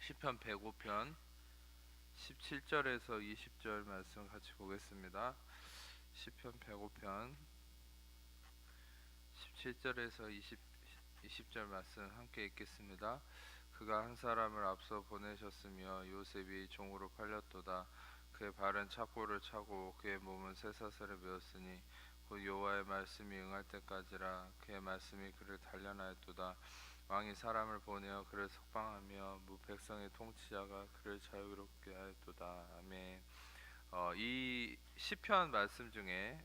시편 105편 17절에서 20절 말씀 같이 보겠습니다. 시편 105편 17절에서 20절 말씀 함께 읽겠습니다. 그가 한 사람을 앞서 보내셨으며 요셉이 종으로 팔렸도다. 그의 발은 착고를 차고 그의 몸은 쇠사슬에 메었으니 곧 여호와의 말씀이 응할 때까지라. 그의 말씀이 그를 단련하였도다. 왕이 사람을 보내어 그를 석방하며 백성의 통치자가 그를 자유롭게 하였도다. 아멘. 이 시편 말씀 중에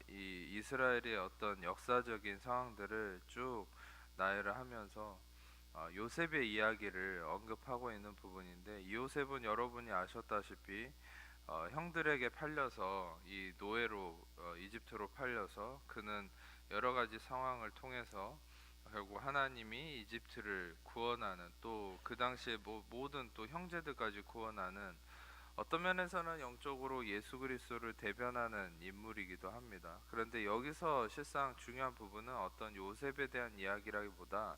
이 이스라엘의 어떤 역사적인 상황들을 쭉 나열을 하면서 요셉의 이야기를 언급하고 있는 부분인데, 이 요셉은 여러분이 아셨다시피 형들에게 팔려서 이 노예로 이집트로 팔려서 그는 여러 가지 상황을 통해서 결국 하나님이 이집트를 구원하는, 또 그 당시에 모든 또 형제들까지 구원하는, 어떤 면에서는 영적으로 예수 그리스도를 대변하는 인물이기도 합니다. 그런데 여기서 실상 중요한 부분은 어떤 요셉에 대한 이야기라기보다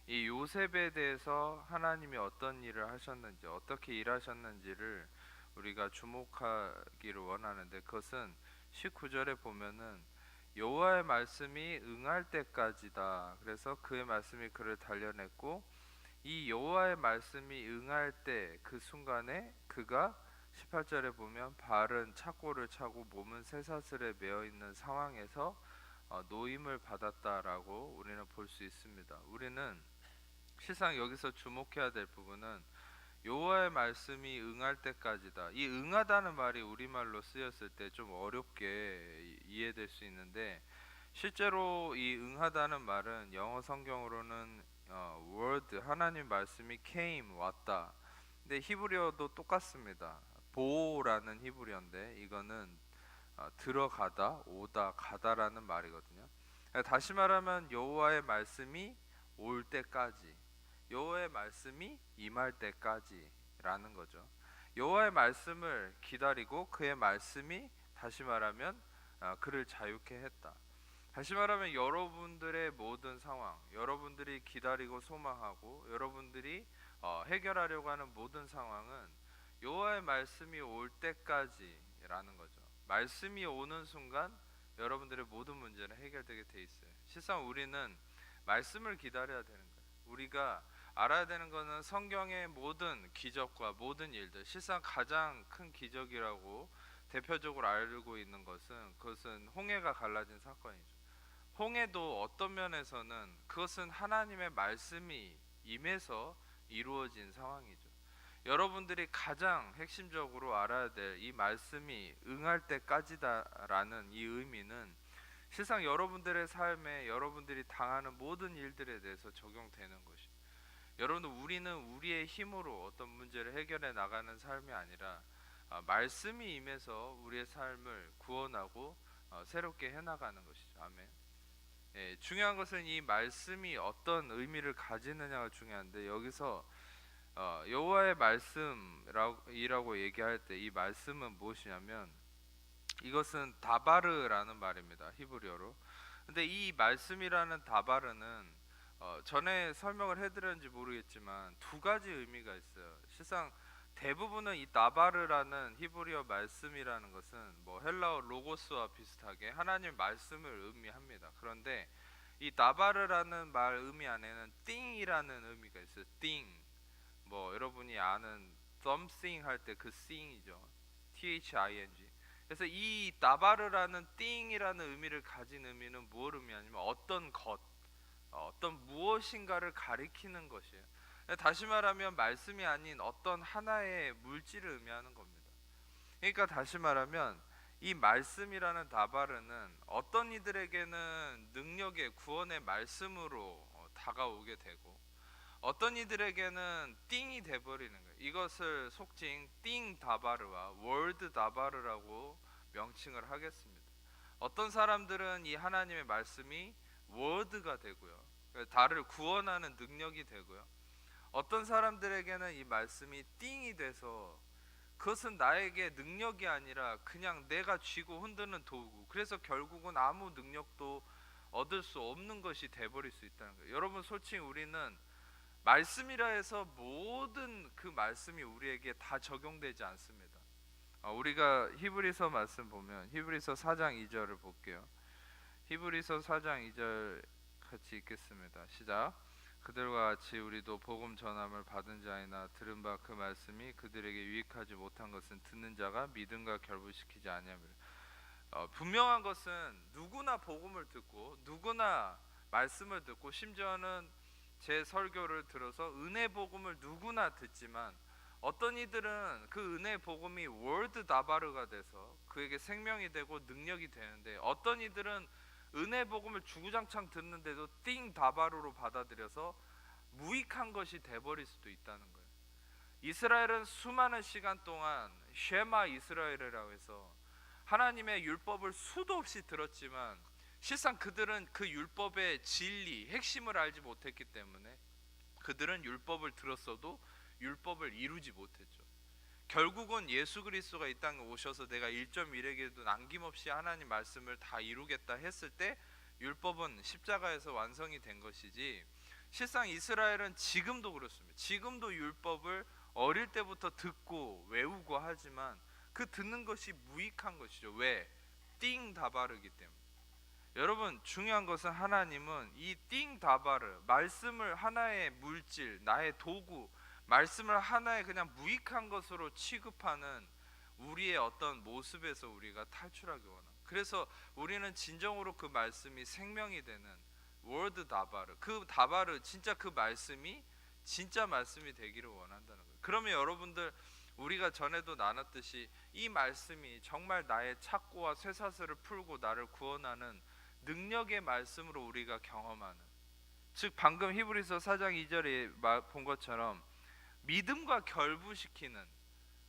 이 요셉에 대해서 하나님이 어떤 일을 하셨는지, 어떻게 일하셨는지를 우리가 주목하기를 원하는데, 그것은 19절에 보면은 여호와의 말씀이 응할 때까지다. 그래서 그의 말씀이 그를 단련했고, 이 여호와의 말씀이 응할 때 그 순간에 그가 18절에 보면 발은 착고를 차고 몸은 쇠사슬에 매어 있는 상황에서 노임을 받았다라고 우리는 볼 수 있습니다. 우리는 실상 여기서 주목해야 될 부분은 여호와의 말씀이 응할 때까지다. 이 응하다는 말이 우리말로 쓰였을 때 좀 어렵게 이해될 수 있는데, 실제로 이 응하다는 말은 영어 성경으로는 word, 하나님 말씀이 came, 왔다. 근데 히브리어도 똑같습니다. 보라는 히브리어인데 이거는 들어가다, 오다, 가다라는 말이거든요. 다시 말하면 여호와의 말씀이 올 때까지, 여호와의 말씀이 임할 때까지라는 거죠. 여호와의 말씀을 기다리고 그의 말씀이 다시 말하면 그를 자유케 했다. 다시 말하면 여러분들의 모든 상황, 여러분들이 기다리고 소망하고 여러분들이 해결하려고 하는 모든 상황은 여호와의 말씀이 올 때까지라는 거죠. 말씀이 오는 순간 여러분들의 모든 문제는 해결되게 돼 있어요. 실상 우리는 말씀을 기다려야 되는 거예요. 우리가 알아야 되는 것은 성경의 모든 기적과 모든 일들, 실상 가장 큰 기적이라고 대표적으로 알고 있는 것은, 그것은 홍해가 갈라진 사건이죠. 홍해도 어떤 면에서는 그것은 하나님의 말씀이 임해서 이루어진 상황이죠. 여러분들이 가장 핵심적으로 알아야 될 이 말씀이 응할 때까지다라는 이 의미는 실상 여러분들의 삶에 여러분들이 당하는 모든 일들에 대해서 적용되는 것이죠. 여러분들, 우리는 우리의 힘으로 어떤 문제를 해결해 나가는 삶이 아니라 말씀이 임해서 우리의 삶을 구원하고 새롭게 해나가는 것이죠. 아멘. 중요한 것은 이 말씀이 어떤 의미를 가지느냐가 중요한데, 여기서 여호와의 말씀이라고 얘기할 때 이 말씀은 무엇이냐면, 이것은 다바르라는 말입니다. 히브리어로. 근데 이 말씀이라는 다바르는 전에 설명을 해드렸는지 모르겠지만 두 가지 의미가 있어요. 실상 대부분은 이 다바르라는 히브리어 말씀이라는 것은 뭐 헬라어 로고스와 비슷하게 하나님 말씀을 의미합니다. 그런데 이 다바르라는 말 의미 안에는 띵이라는 의미가 있어요. 띵. 뭐 여러분이 아는 something 할 때 그 thing이죠. THING. 그래서 이 다바르라는 띵이라는 의미를 가진 의미는 무엇을 의미하냐면 어떤 것, 어떤 무엇인가를 가리키는 것이에요. 다시 말하면 말씀이 아닌 어떤 하나의 물질을 의미하는 겁니다. 그러니까 다시 말하면 이 말씀이라는 다바르는 어떤 이들에게는 능력의 구원의 말씀으로 다가오게 되고, 어떤 이들에게는 띵이 돼버리는 거예요. 이것을 속칭 띵 다바르와 월드 다바르라고 명칭을 하겠습니다. 어떤 사람들은 이 하나님의 말씀이 워드가 되고요, 다를 구원하는 능력이 되고요, 어떤 사람들에게는 이 말씀이 띵이 돼서 그것은 나에게 능력이 아니라 그냥 내가 쥐고 흔드는 도구, 그래서 결국은 아무 능력도 얻을 수 없는 것이 돼버릴 수 있다는 거예요. 여러분, 솔직히 우리는 말씀이라 해서 모든 그 말씀이 우리에게 다 적용되지 않습니다. 우리가 히브리서 말씀 보면 히브리서 4장 2절을 볼게요. 히브리서 4장 2절 같이 읽겠습니다. 시작. 그들과 같이 우리도 복음 전함을 받은 자이나 들은 바 그 말씀이 그들에게 유익하지 못한 것은 듣는 자가 믿음과 결부시키지 아니함이라. 분명한 것은 누구나 복음을 듣고 누구나 말씀을 듣고 심지어는 제 설교를 들어서 은혜 복음을 누구나 듣지만 어떤 이들은 그 은혜 복음이 월드 다바르가 돼서 그에게 생명이 되고 능력이 되는데 어떤 이들은 은혜 복음을 주구장창 듣는데도 띵 다바르로 받아들여서 무익한 것이 돼버릴 수도 있다는 거예요. 이스라엘은 수많은 시간 동안 쉐마 이스라엘이라고 해서 하나님의 율법을 수도 없이 들었지만 실상 그들은 그 율법의 진리, 핵심을 알지 못했기 때문에 그들은 율법을 들었어도 율법을 이루지 못했죠. 결국은 예수 그리스도가 이 땅에 오셔서 내가 1.1에게도 남김없이 하나님 말씀을 다 이루겠다 했을 때 율법은 십자가에서 완성이 된 것이지, 실상 이스라엘은 지금도 그렇습니다. 지금도 율법을 어릴 때부터 듣고 외우고 하지만 그 듣는 것이 무익한 것이죠. 왜? 띵 다바르기 때문에. 여러분, 중요한 것은 하나님은 이 띵 다바르, 말씀을 하나의 물질, 나의 도구, 말씀을 하나의 그냥 무익한 것으로 취급하는 우리의 어떤 모습에서 우리가 탈출하기 원합니다. 그래서 우리는 진정으로 그 말씀이 생명이 되는 월드 다바르, 그 다바르, 진짜 그 말씀이 진짜 말씀이 되기를 원한다는 거예요. 그러면 여러분들, 우리가 전에도 나눴듯이 이 말씀이 정말 나의 착고와 쇠사슬을 풀고 나를 구원하는 능력의 말씀으로 우리가 경험하는, 즉 방금 히브리서 4장 2절에 본 것처럼 믿음과 결부시키는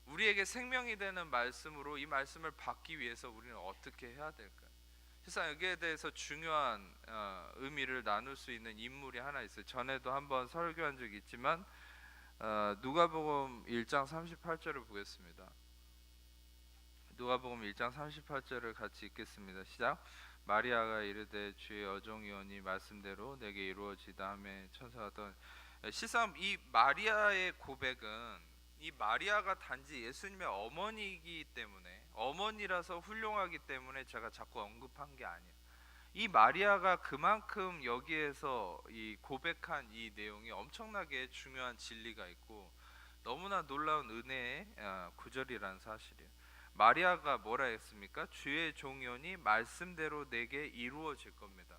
우리에게 생명이 되는 말씀으로 이 말씀을 받기 위해서 우리는 어떻게 해야 될까요? 실상 여기에 대해서 중요한 의미를 나눌 수 있는 인물이 하나 있어요. 전에도 한번 설교한 적이 있지만 누가복음 1장 38절을 보겠습니다. 누가복음 1장 38절을 같이 읽겠습니다. 시작. 마리아가 이르되 주의 여종이오니 말씀대로 내게 이루어지다 하매 천사가 떠. 실상 이 마리아의 고백은, 이 마리아가 단지 예수님의 어머니이기 때문에, 어머니라서 훌륭하기 때문에 제가 자꾸 언급한 게 아니에요. 이 마리아가 그만큼 여기에서 이 고백한 이 내용이 엄청나게 중요한 진리가 있고 너무나 놀라운 은혜의 구절이라는 사실이에요. 마리아가 뭐라 했습니까? 주의 종이오니 말씀대로 내게 이루어질 겁니다.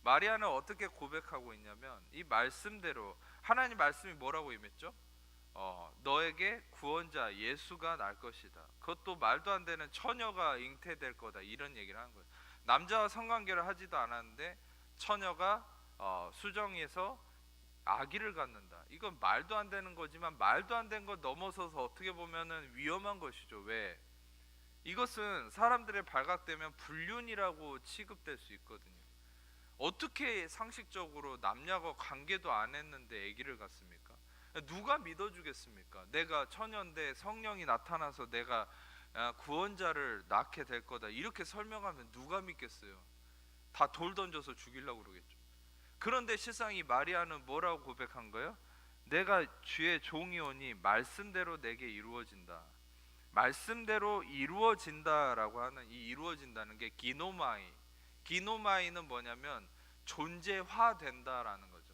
마리아는 어떻게 고백하고 있냐면 이 말씀대로, 하나님 말씀이 뭐라고 임했죠? 너에게 구원자 예수가 날 것이다. 그것도 말도 안 되는 처녀가 잉태될 거다, 이런 얘기를 하는 거예요. 남자와 성관계를 하지도 않았는데 처녀가 수정에서 아기를 갖는다. 이건 말도 안 되는 거지만 말도 안 되는 거 넘어서서 어떻게 보면은 위험한 것이죠. 왜? 이것은 사람들의 발각되면 불륜이라고 취급될 수 있거든요. 어떻게 상식적으로 남녀가 관계도 안 했는데 아기를 갖습니까? 누가 믿어주겠습니까? 내가 처녀인데 성령이 나타나서 내가 구원자를 낳게 될 거다, 이렇게 설명하면 누가 믿겠어요? 다 돌 던져서 죽이려고 그러겠죠. 그런데 실상 이 마리아는 뭐라고 고백한 거예요? 내가 주의 종이오니 말씀대로 내게 이루어진다. 말씀대로 이루어진다라고 하는 이 이루어진다는 게 기노마이. 기노마이는 뭐냐면 존재화된다라는 거죠.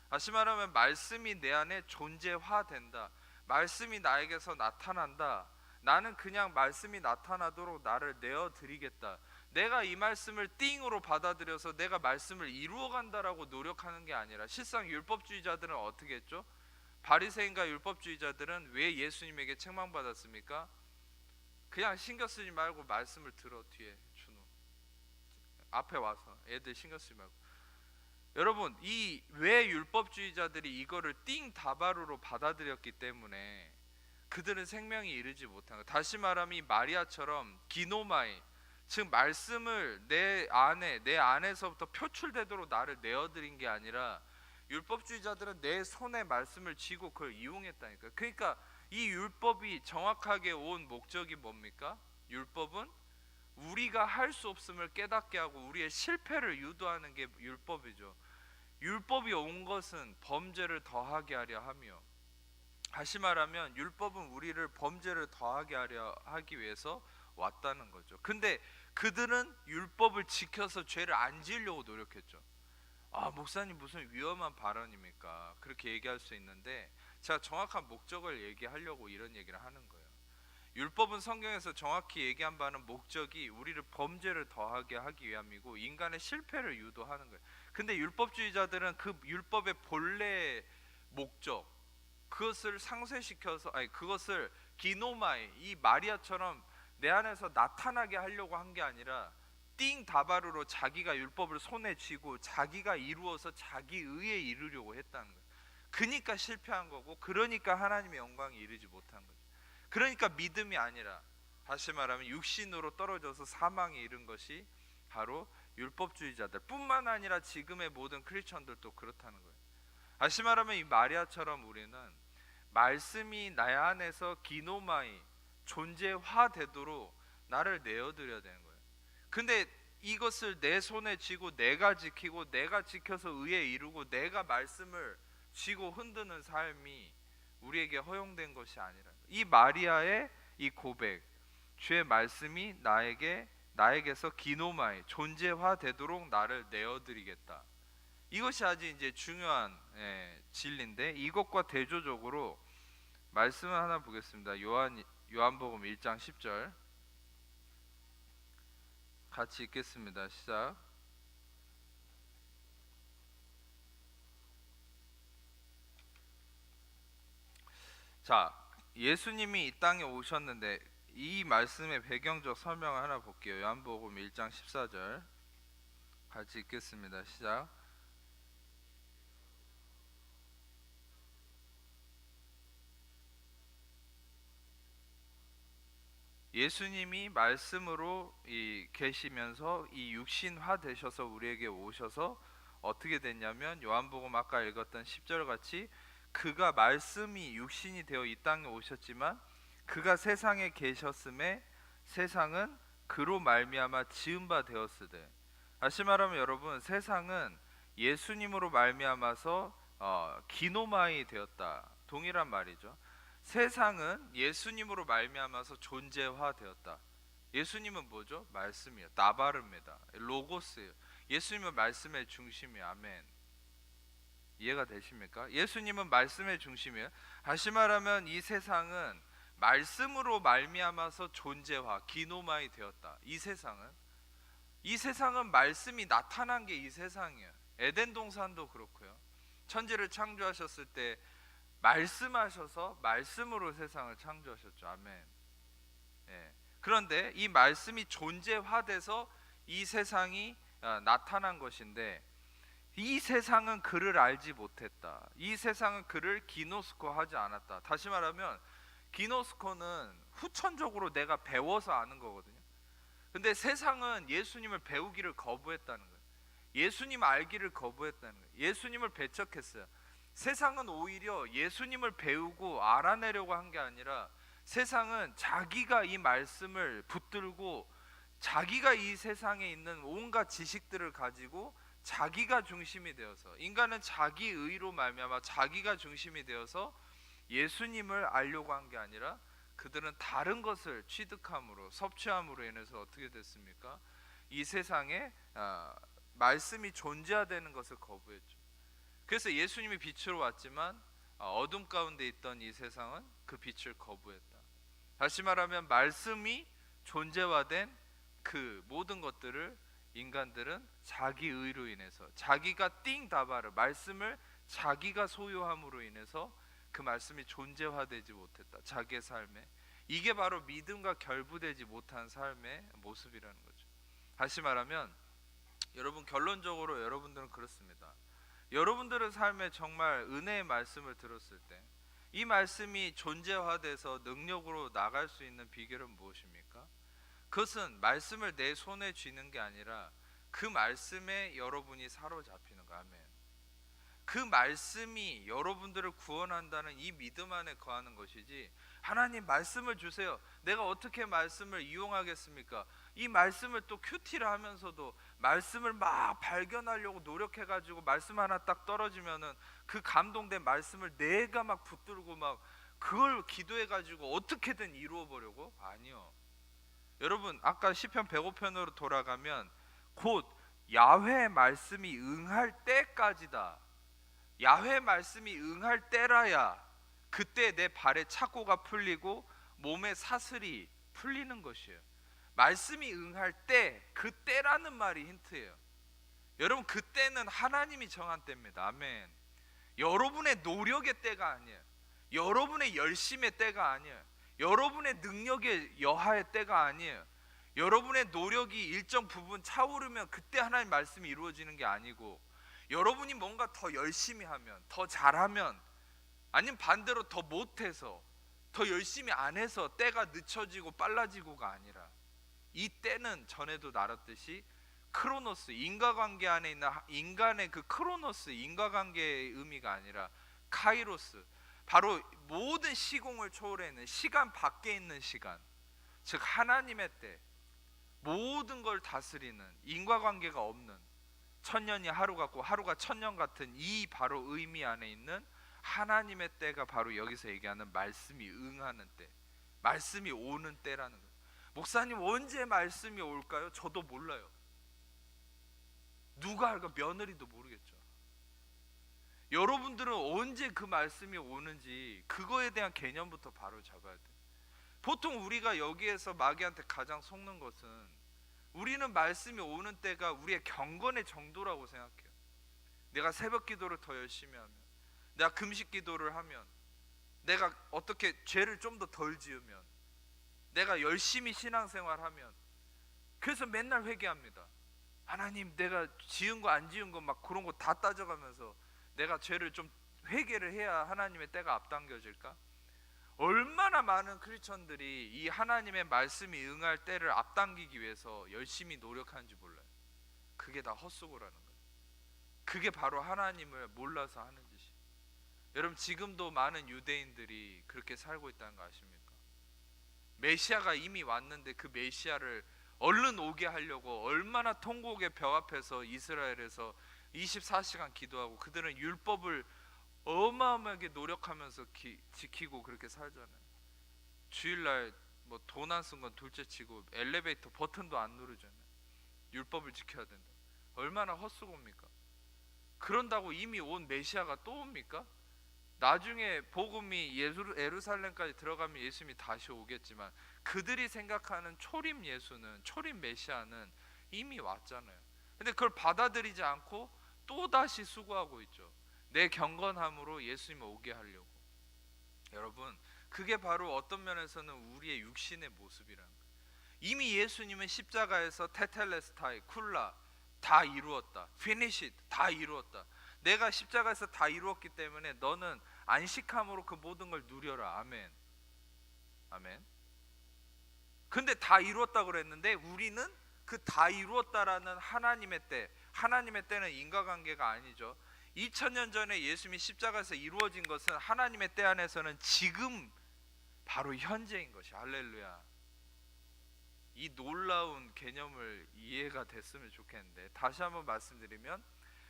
다시 말하면 말씀이 내 안에 존재화된다. 말씀이 나에게서 나타난다. 나는 그냥 말씀이 나타나도록 나를 내어드리겠다. 내가 이 말씀을 띵으로 받아들여서 내가 말씀을 이루어간다라고 노력하는 게 아니라, 실상 율법주의자들은 어떻게 했죠? 바리새인과 율법주의자들은 왜 예수님에게 책망받았습니까? 그냥 신경 쓰지 말고 말씀을 들어. 뒤에 준호 앞에 와서 애들 신경 쓰지 말고. 여러분, 이 왜 율법주의자들이 이거를 띵 다바루로 받아들였기 때문에 그들은 생명이 이르지 못한 거. 다시 말하면 이 마리아처럼 기노마이, 즉 말씀을 내 안에서부터 표출되도록 나를 내어드린 게 아니라, 율법주의자들은 내 손에 말씀을 쥐고 그걸 이용했다니까. 그러니까 이 율법이 정확하게 온 목적이 뭡니까? 율법은 우리가 할 수 없음을 깨닫게 하고 우리의 실패를 유도하는 게 율법이죠. 율법이 온 것은 범죄를 더하게 하려 하며, 다시 말하면 율법은 우리를 범죄를 더하게 하려 하기 위해서 왔다는 거죠. 근데 그들은 율법을 지켜서 죄를 안 지으려고 노력했죠. 아, 목사님 무슨 위험한 발언입니까? 그렇게 얘기할 수 있는데, 제가 정확한 목적을 얘기하려고 이런 얘기를 하는 거예요. 율법은 성경에서 정확히 얘기한 바는 목적이 우리를 범죄를 더하게 하기 위함이고 인간의 실패를 유도하는 거예요. 근데 율법주의자들은 그 율법의 본래 목적, 그것을 상쇄시켜서, 아니 그것을 기노마이, 이 마리아처럼 내 안에서 나타나게 하려고 한 게 아니라 띵 다바르로 자기가 율법을 손에 쥐고 자기가 이루어서 자기 의에 이르려고 했다는 거예요. 그러니까 실패한 거고, 그러니까 하나님의 영광에 이르지 못한 거죠. 그러니까 믿음이 아니라, 다시 말하면 육신으로 떨어져서 사망에 이른 것이 바로 율법주의자들 뿐만 아니라 지금의 모든 크리스천들도 그렇다는 거예요. 다시 말하면 이 마리아처럼 우리는 말씀이 나 안에서 기노마이 존재화되도록 나를 내어드려야 되는 거예요. 근데 이것을 내 손에 쥐고 내가 지키고 내가 지켜서 의에 이루고 내가 말씀을 쥐고 흔드는 삶이 우리에게 허용된 것이 아니라, 이 마리아의 이 고백, 주의 말씀이 나에게서 기노마이 존재화되도록 나를 내어드리겠다. 이것이 아주 이제 중요한 진리인데, 이것과 대조적으로 말씀을 하나 보겠습니다. 요한복음 1장 10절 같이 읽겠습니다. 시작. 자, 예수님이 이 땅에 오셨는데 이 말씀의 배경적 설명을 하나 볼게요. 요한복음 1장 14절 같이 읽겠습니다. 시작. 예수님이 말씀으로 계시면서 이 육신화 되셔서 우리에게 오셔서 어떻게 됐냐면, 요한복음 아까 읽었던 10절 같이 그가 말씀이 육신이 되어 이 땅에 오셨지만 그가 세상에 계셨음에 세상은 그로 말미암아 지은 바 되었으되, 다시 말하면 여러분, 세상은 예수님으로 말미암아서 기노마이 되었다, 동일한 말이죠. 세상은 예수님으로 말미암아서 존재화되었다. 예수님은 뭐죠? 말씀이요, 나바르입니다. 로고스예요. 예수님은 말씀의 중심이에요. 아멘. 이해가 되십니까? 예수님은 말씀의 중심이에요. 다시 말하면 이 세상은 말씀으로 말미암아서 존재화, 기노마이 되었다. 이 세상은 말씀이 나타난 게 이 세상이에요. 에덴 동산도 그렇고요. 천지를 창조하셨을 때 말씀하셔서 말씀으로 세상을 창조하셨죠. 아멘. 그런데 이 말씀이 존재화돼서 이 세상이 나타난 것인데, 이 세상은 그를 알지 못했다. 이 세상은 그를 기노스코하지 않았다. 다시 말하면 기노스코는 후천적으로 내가 배워서 아는 거거든요. 근데 세상은 예수님을 배우기를 거부했다는 거예요. 예수님 알기를 거부했다는 거예요. 예수님을 배척했어요. 세상은 오히려 예수님을 배우고 알아내려고 한 게 아니라, 세상은 자기가 이 말씀을 붙들고 자기가 이 세상에 있는 온갖 지식들을 가지고 자기가 중심이 되어서, 인간은 자기 의로 말미암아 자기가 중심이 되어서 예수님을 알려고 한 게 아니라, 그들은 다른 것을 취득함으로, 섭취함으로 인해서 어떻게 됐습니까? 이 세상에 말씀이 존재하는 것을 거부했죠. 그래서 예수님이 빛으로 왔지만 어둠 가운데 있던 이 세상은 그 빛을 거부했다. 다시 말하면 말씀이 존재화된 그 모든 것들을 인간들은 자기 의로 인해서, 자기가 띵다바르 말씀을 자기가 소유함으로 인해서 그 말씀이 존재화되지 못했다. 자기의 삶에. 이게 바로 믿음과 결부되지 못한 삶의 모습이라는 거죠. 다시 말하면 여러분, 결론적으로 여러분들은 그렇습니다. 여러분들의 삶에 정말 은혜의 말씀을 들었을 때 이 말씀이 존재화돼서 능력으로 나갈 수 있는 비결은 무엇입니까? 그것은 말씀을 내 손에 쥐는 게 아니라 그 말씀에 여러분이 사로잡히는 거. 아멘. 그 말씀이 여러분들을 구원한다는 이 믿음 안에 거하는 것이지, 하나님 말씀을 주세요, 내가 어떻게 말씀을 이용하겠습니까? 이 말씀을 또 큐티를 하면서도 말씀을 막 발견하려고 노력해가지고 말씀 하나 딱 떨어지면은 그 감동된 말씀을 내가 막 붙들고 막 그걸 기도해가지고 어떻게든 이루어보려고? 아니요. 여러분, 아까 시편 105편으로 돌아가면 곧 야훼의 말씀이 응할 때까지다. 야훼 말씀이 응할 때라야 그때 내 발의 착고가 풀리고 몸의 사슬이 풀리는 것이에요. 말씀이 응할 때, 그때라는 말이 힌트예요. 여러분, 그때는 하나님이 정한 때입니다. 아멘. 여러분의 노력의 때가 아니에요. 여러분의 열심의 때가 아니에요. 여러분의 능력의 여하의 때가 아니에요. 여러분의 노력이 일정 부분 차오르면 그때 하나님 말씀이 이루어지는 게 아니고, 여러분이 뭔가 더 열심히 하면, 더 잘하면, 아니면 반대로 더 못해서, 더 열심히 안 해서 때가 늦춰지고 빨라지고가 아니라, 이 때는 전에도 나눴듯이 크로노스, 인과관계 안에 있는 인간의 그 크로노스, 인과관계의 의미가 아니라 카이로스, 바로 모든 시공을 초월해 있는 시간 밖에 있는 시간, 즉 하나님의 때, 모든 걸 다스리는, 인과관계가 없는, 천년이 하루 같고 하루가 천년 같은 이 바로 의미 안에 있는 하나님의 때가 바로 여기서 얘기하는 말씀이 응하는 때, 말씀이 오는 때라는 거예요. 목사님, 언제 말씀이 올까요? 저도 몰라요. 누가 알까? 며느리도 모르겠죠. 여러분들은 언제 그 말씀이 오는지 그거에 대한 개념부터 바로 잡아야 돼요. 보통 우리가 여기에서 마귀한테 가장 속는 것은, 우리는 말씀이 오는 때가 우리의 경건의 정도라고 생각해요. 내가 새벽 기도를 더 열심히 하면, 내가 금식 기도를 하면, 내가 어떻게 죄를 좀 더 덜 지으면, 내가 열심히 신앙생활하면, 그래서 맨날 회개합니다. 하나님, 내가 지은 거 안 지은 거 막 그런 거 다 따져가면서 내가 죄를 좀 회개를 해야 하나님의 때가 앞당겨질까? 얼마나 많은 크리스천들이 이 하나님의 말씀이 응할 때를 앞당기기 위해서 열심히 노력하는지 몰라요. 그게 다 헛수고라는 거예요. 그게 바로 하나님을 몰라서 하는 짓이에요. 여러분, 지금도 많은 유대인들이 그렇게 살고 있다는 거 아십니까? 메시아가 이미 왔는데 그 메시아를 얼른 오게 하려고 얼마나 통곡의 벽 앞에서 이스라엘에서 24시간 기도하고, 그들은 율법을 어마어마하게 노력하면서 지키고 그렇게 살잖아요. 주일날 뭐 돈 안 쓴 건 둘째치고 엘리베이터 버튼도 안 누르잖아요. 율법을 지켜야 된다. 얼마나 헛수고입니까? 그런다고 이미 온 메시아가 또 옵니까? 나중에 복음이 예루살렘까지 들어가면 예수님이 다시 오겠지만, 그들이 생각하는 초림 예수는, 초림 메시아는 이미 왔잖아요. 근데 그걸 받아들이지 않고 또다시 수고하고 있죠. 내 경건함으로 예수님을 오게 하려고. 여러분, 그게 바로 어떤 면에서는 우리의 육신의 모습이라는 거예요. 이미 예수님은 십자가에서 테텔레스타이, 쿨라 다 이루었다, finish it, 다 이루었다. 내가 십자가에서 다 이루었기 때문에 너는 안식함으로 그 모든 걸 누려라. 아멘. 아멘. 근데 다 이루었다고 그랬는데 우리는 그 다 이루었다라는 하나님의 때, 하나님의 때는 인과관계가 아니죠. 2000년 전에 예수님이 십자가에서 이루어진 것은 하나님의 때 안에서는 지금 바로 현재인 것이. 할렐루야. 이 놀라운 개념을 이해가 됐으면 좋겠는데, 다시 한번 말씀드리면,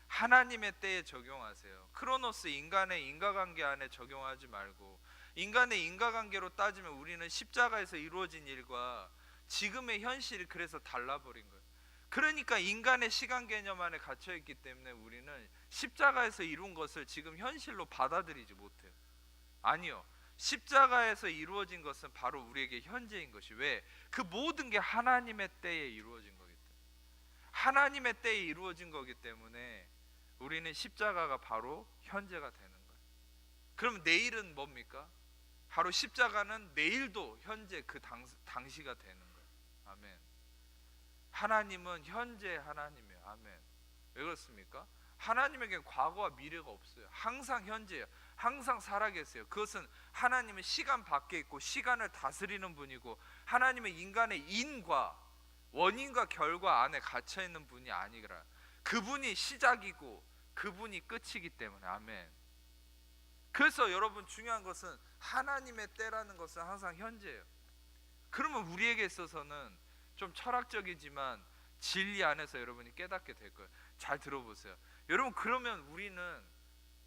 하나님의 때에 적용하세요. 크로노스, 인간의 인과관계 안에 적용하지 말고, 인간의 인과관계로 따지면 우리는 십자가에서 이루어진 일과 지금의 현실이 그래서 달라버린 거예요. 그러니까 인간의 시간 개념 안에 갇혀있기 때문에 우리는 십자가에서 이룬 것을 지금 현실로 받아들이지 못해요. 아니요, 십자가에서 이루어진 것은 바로 우리에게 현재인 것이. 왜? 그 모든 게 하나님의 때에 이루어진 거기 때문에, 하나님의 때에 이루어진 거기 때문에 우리는 십자가가 바로 현재가 되는 거예요. 그럼 내일은 뭡니까? 바로 십자가는 내일도 현재 그 당시가 되는 거예요. 아멘. 하나님은 현재 하나님이에요. 아멘. 왜 그렇습니까? 하나님에겐 과거와 미래가 없어요. 항상 현재예요. 항상 살아계세요. 그것은 하나님은 시간 밖에 있고 시간을 다스리는 분이고, 하나님은 인간의 인과 원인과 결과 안에 갇혀있는 분이 아니라, 그분이 시작이고 그분이 끝이기 때문에. 아멘. 그래서 여러분 중요한 것은 하나님의 때라는 것은 항상 현재예요. 그러면 우리에게 있어서는 좀 철학적이지만 진리 안에서 여러분이 깨닫게 될 거예요. 잘 들어보세요. 여러분, 그러면 우리는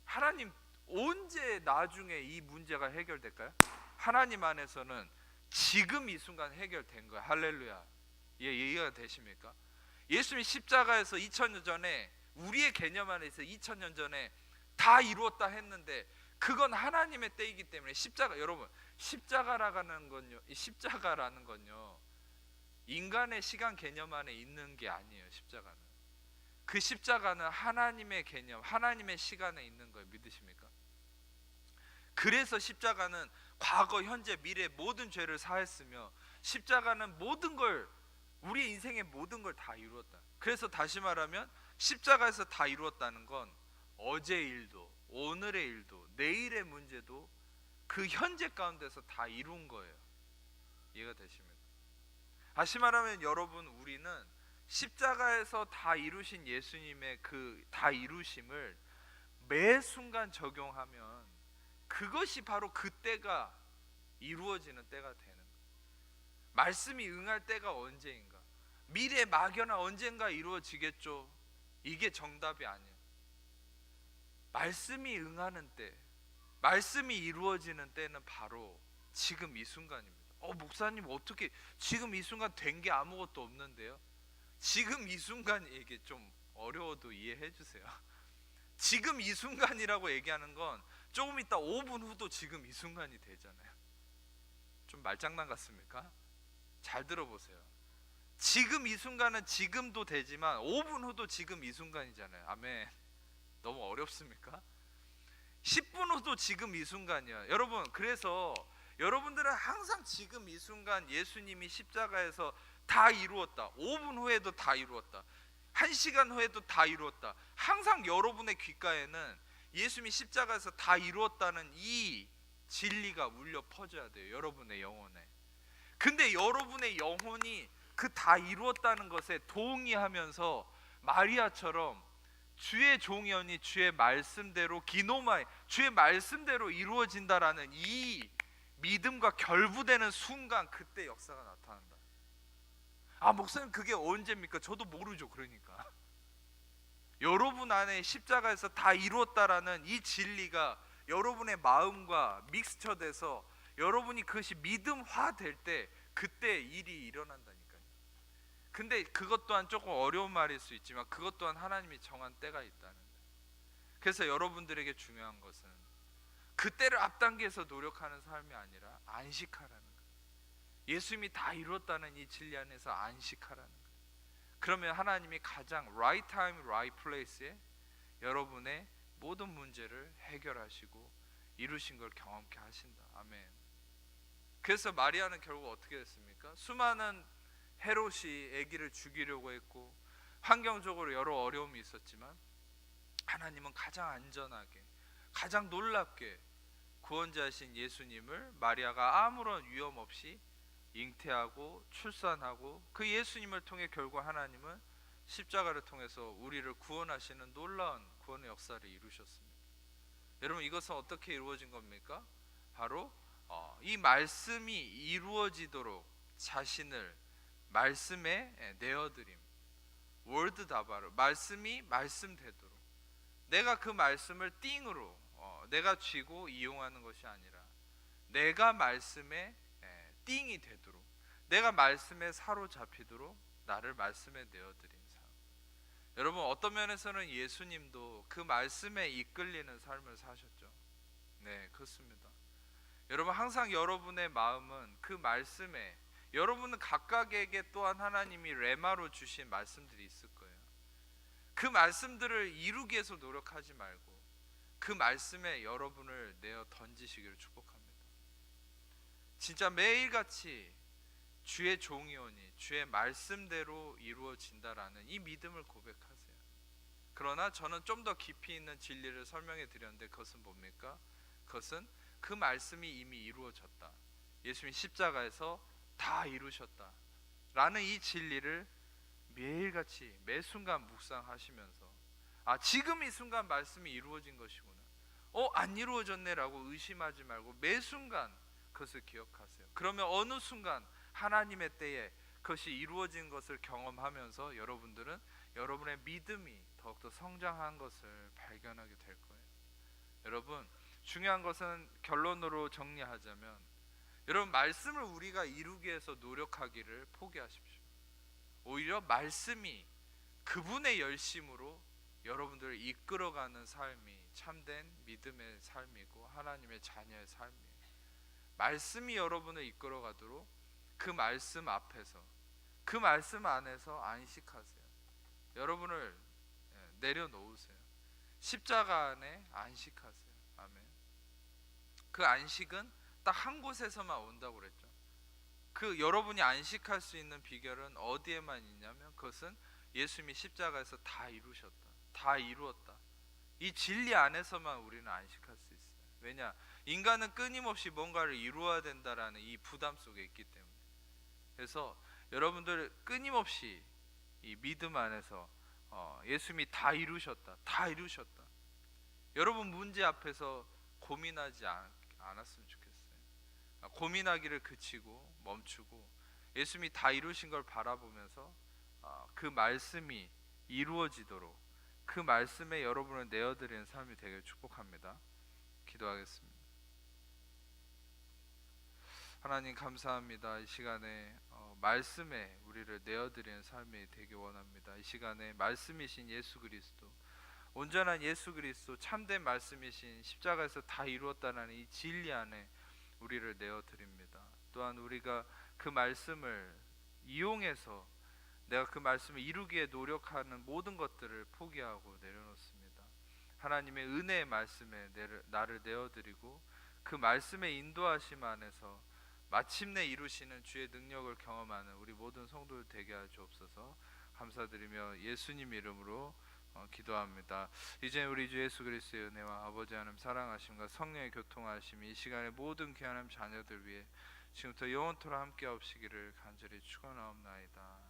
하나님 언제 나중에 이 문제가 해결될까요? 하나님 안에서는 지금 이 순간 해결된 거예요. 할렐루야. 예, 이해가 되십니까? 예수님이 십자가에서 2000년 전에, 우리의 개념 안에서 2000년 전에 다 이루었다 했는데 그건 하나님의 때이기 때문에 십자가, 여러분, 십자가라는 건요 인간의 시간 개념 안에 있는 게 아니에요. 십자가는, 그 십자가는 하나님의 개념, 하나님의 시간에 있는 거예요. 믿으십니까? 그래서 십자가는 과거, 현재, 미래 모든 죄를 사했으며 십자가는 모든 걸, 우리 인생의 모든 걸 다 이루었다. 그래서 다시 말하면 십자가에서 다 이루었다는 건 어제 일도, 오늘의 일도, 내일의 문제도 그 현재 가운데서 다 이룬 거예요. 이해가 되십니까? 다시 말하면 여러분, 우리는 십자가에서 다 이루신 예수님의 그 다 이루심을 매 순간 적용하면 그것이 바로 그때가 이루어지는 때가 되는 거예요. 말씀이 응할 때가 언제인가? 미래 막연한 언젠가 이루어지겠죠. 이게 정답이 아니에요. 말씀이 응하는 때, 말씀이 이루어지는 때는 바로 지금 이 순간입니다. 목사님, 어떻게 지금 이 순간 된 게 아무것도 없는데요? 지금 이 순간, 이게 좀 어려워도 이해해 주세요. 지금 이 순간이라고 얘기하는 건 조금 있다 5분 후도 지금 이 순간이 되잖아요. 좀 말장난 같습니까? 잘 들어보세요. 지금 이 순간은 지금도 되지만 5분 후도 지금 이 순간이잖아요. 아멘. 너무 어렵습니까? 10분 후도 지금 이 순간이야. 여러분, 그래서 여러분들은 항상 지금 이 순간 예수님이 십자가에서 다 이루었다, 5분 후에도 다 이루었다, 1시간 후에도 다 이루었다, 항상 여러분의 귓가에는 예수님이 십자가에서 다 이루었다는 이 진리가 울려 퍼져야 돼요. 여러분의 영혼에. 근데 여러분의 영혼이 그 다 이루었다는 것에 동의하면서 마리아처럼 주의 종이오니 주의 말씀대로 기노마이, 주의 말씀대로 이루어진다라는 이 믿음과 결부되는 순간, 그때 역사가 나타난다. 목사님, 그게 언제입니까? 저도 모르죠. 그러니까 여러분 안에 십자가에서 다 이루었다라는 이 진리가 여러분의 마음과 믹스처돼서 여러분이 그것이 믿음화 될 때, 그때 일이 일어난다니까요. 근데 그것 또한 조금 어려운 말일 수 있지만 그것 또한 하나님이 정한 때가 있다는 거예요. 그래서 여러분들에게 중요한 것은 그때를 앞당겨서 노력하는 삶이 아니라 안식하라는 거예요. 예수님이 다 이루었다는 이 진리 안에서 안식하라는 거예요. 그러면 하나님이 가장 right time, right place에 여러분의 모든 문제를 해결하시고 이루신 걸 경험케 하신다. 아멘. 그래서 마리아는 결국 어떻게 됐습니까? 수많은 헤롯이 아기를 죽이려고 했고 환경적으로 여러 어려움이 있었지만 하나님은 가장 안전하게, 가장 놀랍게 구원자이신 예수님을 마리아가 아무런 위험 없이 잉태하고 출산하고 그 예수님을 통해 결국 하나님은 십자가를 통해서 우리를 구원하시는 놀라운 구원의 역사를 이루셨습니다. 여러분, 이것은 어떻게 이루어진 겁니까? 바로 이 말씀이 이루어지도록 자신을 말씀에 내어드림. 월드 다바르, 말씀이 말씀되도록, 내가 그 말씀을 띵으로 내가 쥐고 이용하는 것이 아니라 내가 말씀에 띵이 되도록, 내가 말씀에 사로잡히도록 나를 말씀에 내어드린 삶. 여러분, 어떤 면에서는 예수님도 그 말씀에 이끌리는 삶을 사셨죠. 네, 그렇습니다. 여러분, 항상 여러분의 마음은 그 말씀에, 여러분은 각각에게 또한 하나님이 레마로 주신 말씀들이 있을 거예요. 그 말씀들을 이루기 위해서 노력하지 말고 그 말씀에 여러분을 내어 던지시기를 축복합니다. 진짜 매일같이 주의 종이오니 주의 말씀대로 이루어진다라는 이 믿음을 고백하세요. 그러나 저는 좀 더 깊이 있는 진리를 설명해 드렸는데 그것은 뭡니까? 그것은 그 말씀이 이미 이루어졌다, 예수님이 십자가에서 다 이루셨다 라는 이 진리를 매일같이 매 순간 묵상하시면서 지금 이 순간 말씀이 이루어진 것이구나. 안 이루어졌네라고 의심하지 말고 매 순간 그것을 기억하세요. 그러면 어느 순간 하나님의 때에 그것이 이루어진 것을 경험하면서 여러분들은 여러분의 믿음이 더욱더 성장한 것을 발견하게 될 거예요. 여러분, 중요한 것은 결론으로 정리하자면, 여러분, 말씀을 우리가 이루기 위해서 노력하기를 포기하십시오. 오히려 말씀이 그분의 열심으로 여러분들을 이끌어가는 삶이 참된 믿음의 삶이고 하나님의 자녀의 삶이에요. 말씀이 여러분을 이끌어가도록 그 말씀 앞에서, 그 말씀 안에서 안식하세요. 여러분을 내려놓으세요. 십자가 안에 안식하세요. 아멘. 그 안식은 딱 한 곳에서만 온다고 그랬죠. 그 여러분이 안식할 수 있는 비결은 어디에만 있냐면, 그것은 예수님이 십자가에서 다 이루셨다, 다 이루었다, 이 진리 안에서만 우리는 안식할 수 있어요. 왜냐? 인간은 끊임없이 뭔가를 이루어야 된다라는 이 부담 속에 있기 때문에. 그래서 여러분들 끊임없이 이 믿음 안에서 예수님이 다 이루셨다, 다 이루셨다. 여러분 문제 앞에서 고민하지 않았으면 좋겠어요. 고민하기를 그치고 멈추고 예수님이 다 이루신 걸 바라보면서 그 말씀이 이루어지도록 그 말씀에 여러분을 내어드리는 삶이 되길 축복합니다. 기도하겠습니다. 하나님 감사합니다. 이 시간에 말씀에 우리를 내어드리는 삶이 되기 원합니다. 이 시간에 말씀이신 예수 그리스도, 온전한 예수 그리스도, 참된 말씀이신 십자가에서 다 이루었다는 이 진리 안에 우리를 내어드립니다. 또한 우리가 그 말씀을 이용해서 내가 그 말씀을 이루기에 노력하는 모든 것들을 포기하고 내려놓습니다. 하나님의 은혜의 말씀에 나를 내어드리고 그 말씀의 인도하심 안에서 마침내 이루시는 주의 능력을 경험하는 우리 모든 성도들 되게 하여 주옵소서. 감사드리며 예수님 이름으로 기도합니다. 이제 우리 주 예수 그리스도의 은혜와 아버지 하나님 사랑하심과 성령의 교통하심이 이 시간의 모든 귀한 자녀들 위해 지금부터 영원토록 함께 하시기를 간절히 축원하옵나이다.